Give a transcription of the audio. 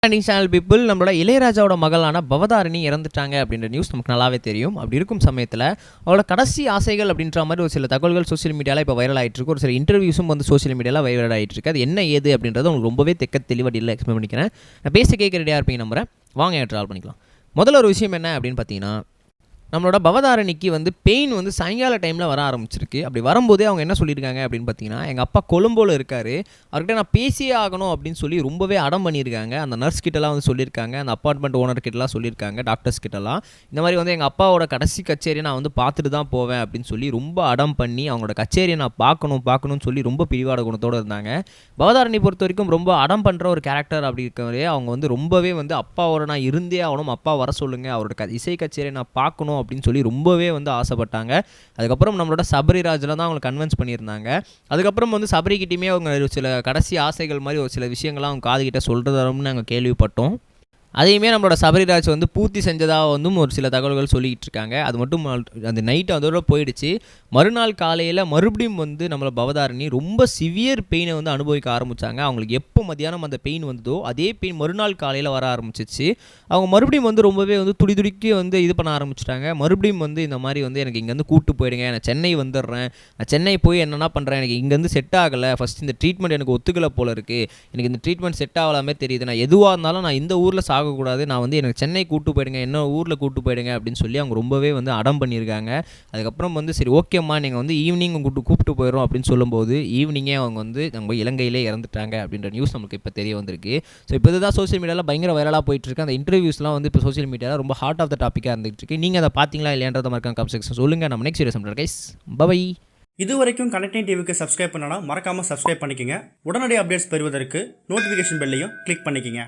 Channel people நம்மளோட இளையராஜாவோட மகளான பவதாரணி இறந்துட்டாங்க அப்படின்ற நியூஸ் நமக்கு நல்லாவே தெரியும். அப்படி இருக்கும் சமயத்தில் அவளோட கடைசி ஆசைகள் அப்படின்ற மாதிரி ஒரு சில தகவல்கள் சோசியல் மீடியாவில் இப்போ வைரல் ஆகிட்டு இருக்கு. ஒரு சில இன்டர்வியூஸும் வந்து சோசியல் மீடியாவில் வைரல் ஆகிட்டு இருக்கு. அது என்ன ஏது அப்படின்றது உங்களுக்கு ரொம்பவே தெளிவாக டீலாக எக்ஸ்பிளைன் பண்ணிக்கிறேன். நான் பேச கேட்க ரெடியாக இருப்பீங்க நம்புறேன். வாங்க ட்ராவல் பண்ணிக்கலாம். முதல்ல ஒரு விஷயம் என்ன அப்படின்னு பார்த்தீங்கன்னா, நம்மளோட பவதாரணிக்கு வந்து பெயின் வந்து சாயங்கால டைமில் வர ஆரம்பிச்சிருக்கு. அப்படி வரும்போதே அவங்க என்ன சொல்லியிருக்காங்க அப்படின்னு பார்த்தீங்கன்னா, எங்கள் அப்பா கொழும்போல இருக்கார், அவர்கிட்ட நான் பேசியே ஆகணும் அப்படின்னு சொல்லி ரொம்பவே அடம் பண்ணியிருக்காங்க. அந்த நர்ஸ் கிட்டலாம் வந்து சொல்லியிருக்காங்க, அந்த அப்பார்ட்மெண்ட் ஓனர் கிட்டலாம் சொல்லியிருக்காங்க, டாக்டர்ஸ் கிட்டலாம். இந்த மாதிரி வந்து எங்கள் அப்பாவோட கடைசி கச்சேரியை நான் வந்து பார்த்துட்டு தான் போவேன் அப்படின்னு சொல்லி ரொம்ப அடம் பண்ணி அவங்களோட கச்சேரியை நான் பார்க்கணும்னு சொல்லி ரொம்ப பிடிவாத குணத்தோடு இருந்தாங்க. பவதாரணி பொறுத்த வரைக்கும் ரொம்ப அடம் பண்ணுற ஒரு கேரக்டர் அப்படி இருக்கவே அவங்க வந்து ரொம்பவே வந்து அப்பாவோட நான் இருந்தே ஆகணும், அப்பா வர சொல்லுங்கள், அவரோட இசை கச்சேரியை நான் பார்க்கணும் அப்படின்னு சொல்லி ரொம்பவே வந்து ஆசைப்பட்டாங்க. அதுக்கப்புறம் நம்மளோட சபரிராஜில் தான் அவங்களை கன்வின்ஸ் பண்ணியிருந்தாங்க. அதுக்கப்புறம் வந்து சபரிக்கிட்டையுமே அவங்க சில கடைசி ஆசைகள் மாதிரி ஒரு சில விஷயங்கள்லாம் அவங்க காதுகிட்ட சொல்கிறதுன்னு நாங்கள் கேள்விப்பட்டோம். அதையுமே நம்மளோட சபரிராஜ் வந்து பூர்த்தி செஞ்சதாக வந்து ஒரு சில தகவல்கள் சொல்லிக்கிட்டு இருக்காங்க. அது மட்டும் அந்த நைட்டு அதோட போயிடுச்சு. மறுநாள் காலையில் மறுபடியும் வந்து நம்மளோட பவதாரணி ரொம்ப சிவியர் பெயினை வந்து அனுபவிக்க ஆரம்பித்தாங்க. அவங்களுக்கு எப்போ மத்தியானம் அந்த பெயின் வந்ததோ அதே பெயின் மறுநாள் காலையில் வர ஆரம்பிச்சிச்சு. அவங்க மறுபடியும் வந்து ரொம்பவே வந்து துடிக்கி வந்து இது பண்ண ஆரம்பிச்சிட்டாங்க. மறுபடியும் வந்து இந்த மாதிரி வந்து எனக்கு இங்கேருந்து கூப்பிட்டு போயிடுங்க, நான் சென்னை வந்துடுறேன், நான் சென்னை போய் என்னென்ன பண்ணுறேன், எனக்கு இங்கேருந்து செட் ஆகலை, ஃபஸ்ட் இந்த ட்ரீட்மெண்ட் எனக்கு ஒத்துக்கலை போல இருக்குது, எனக்கு இந்த ட்ரீட்மெண்ட் செட் ஆகலாமே தெரியுது, நான் எதுவாக இருந்தாலும் நான் இந்த ஊரில் ஆகக்கூடாது, நான் வந்து எனக்கு சென்னை கூட்டு போயிடுங்க, என்ன ஊரில் கூட்டு போயிடுங்க அப்படின்னு சொல்லி அவங்க ரொம்பவே வந்து அடம் பண்ணியிருக்காங்க. அதுக்கப்புறம் வந்து சரி ஓகேம்மா நீங்கள் வந்து ஈவினிங் கூப்பிட்டு போயிடும் அப்படின்னு சொல்லும்போது ஈவினிங்கே அவங்க வந்து நம்ம இலங்கையிலே இறந்துட்டாங்க அப்படின்ற நியூஸ் நமக்கு இப்போ தெரிய வந்திருக்கு. ஸோ இப்போ இதுதான் சோசியல் மீடியாவில் பயங்கர வைரலாக போயிட்டுருக்கு. அந்த இன்டர்வியூஸ்லாம் வந்து இப்போ சோசியல் மீடியாவில் ரொம்ப ஹார்ட் ஆஃப் த டாப்பிக்காக இருந்துகிட்டு இருக்கு. நீங்கள் அதை பார்த்தீங்களா இல்லையான்றத மாதிரி கமெண்ட் செக்ஷன் சொல்லுங்கள். நம்ம நெக்ஸ்ட் வீடியோ சம்டர் கைஸ் பை. இது வரைக்கும் கனெக்டிங் டிவிக்கு சப்ஸ்கிரைப் பண்ணனா மறக்காமல் சப்ஸ்கிரைப் பண்ணிக்கங்க. உடனடி அப்டேட்ஸ் பெறுவதற்கு நோட்டிஃபிகேஷன் பெல்லையும் கிளிக் பண்ணிக்கங்க.